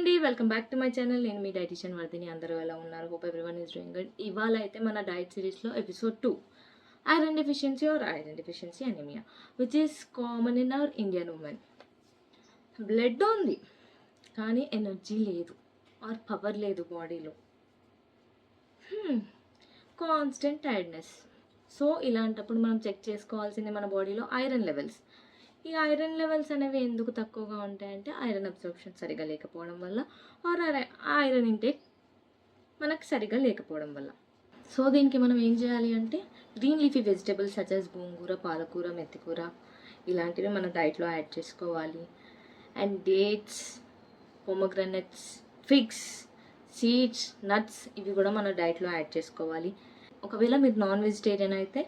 అండి, welcome back to my channel. నేను మీ డైటీషియన్ వర్ధిని. అందరూ ఎలా ఉన్నారు? Hope everyone is doing good. ఇవాళ అయితే మన డైట్ సిరీస్లో episode 2, iron deficiency or iron deficiency anaemia, which is common in our Indian women. Blood ఉంది కానీ ఎనర్జీ లేదు ఆర్ పవర్ లేదు బాడీలో. Constant tiredness. సో ఇలాంటప్పుడు మనం చెక్ చేసుకోవాల్సింది మన బాడీలో ఐరన్ లెవెల్స్. ఈ ఐరన్ లెవెల్స్ అనేవి ఎందుకు తక్కువగా ఉంటాయంటే ఐరన్ అబ్జార్ప్షన్ సరిగా లేకపోవడం వల్ల ఆర్ ఐరన్ ఇంటేక్ మనకు సరిగా లేకపోవడం వల్ల. సో దీనికి మనం ఏం చేయాలి అంటే green leafy vegetables such as గోంగూర, పాలకూర, మెత్తికూర ఇలాంటివి మన డైట్లో యాడ్ చేసుకోవాలి. And dates, pomegranates, figs, seeds, nuts ఇవి కూడా మన డైట్లో యాడ్ చేసుకోవాలి. ఒకవేళ మీరు నాన్ వెజిటేరియన్ అయితే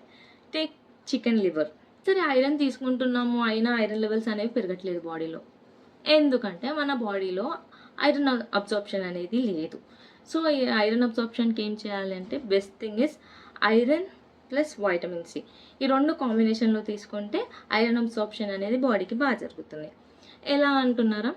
టేక్ చికెన్ లివర్. సరే, ఐరన్ తీసుకుంటున్నాము అయినా ఐరన్ లెవెల్స్ అనేవి పెరగట్లేదు బాడీలో. ఎందుకంటే మన బాడీలో ఐరన్ అబ్జార్ప్షన్ అనేది లేదు. సో ఈ ఐరన్ అబ్జార్ప్షన్కి ఏం చేయాలి అంటే best thing is iron plus vitamin C. ఈ రెండు కాంబినేషన్లో తీసుకుంటే ఐరన్ అబ్జార్ప్షన్ అనేది బాడీకి బాగా జరుగుతుంది. ఎలా అంటున్నారా?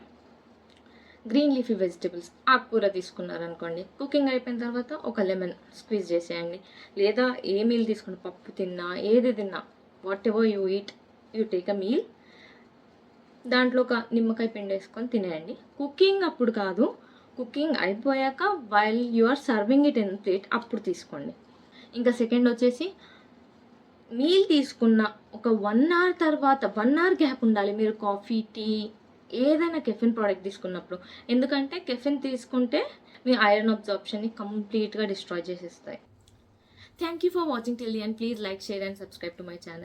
గ్రీన్ లీఫీ వెజిటబుల్స్, ఆకుకూర తీసుకున్నారనుకోండి, కుకింగ్ అయిపోయిన తర్వాత ఒక లెమన్ స్క్వీజ్ చేసేయండి. లేదా ఏ మీల్ తీసుకున్న, పప్పు తిన్నా ఏది తిన్నా, what ever you eat, you take a meal, దాంట్లో ఒక నిమ్మకాయ పిండి వేసుకొని తినేయండి. కుకింగ్ అప్పుడు కాదు, కుకింగ్ అయిపోయాక while you are serving it in plate అప్పుడు తీసుకోండి. ఇంకా సెకండ్ వచ్చేసి మీల్ తీసుకున్న ఒక 1 hour తర్వాత 1 hour గ్యాప్ ఉండాలి మీరు కాఫీ, టీ ఏదైనా కెఫిన్ ప్రోడక్ట్ తీసుకున్నప్పుడు. ఎందుకంటే కెఫిన్ తీసుకుంటే మీ ఐరన్ అబ్జార్ప్షన్ని కంప్లీట్గా డిస్ట్రాయ్ చేసేస్తాయి. Thank you for watching till the end. Please like, share and subscribe to my channel.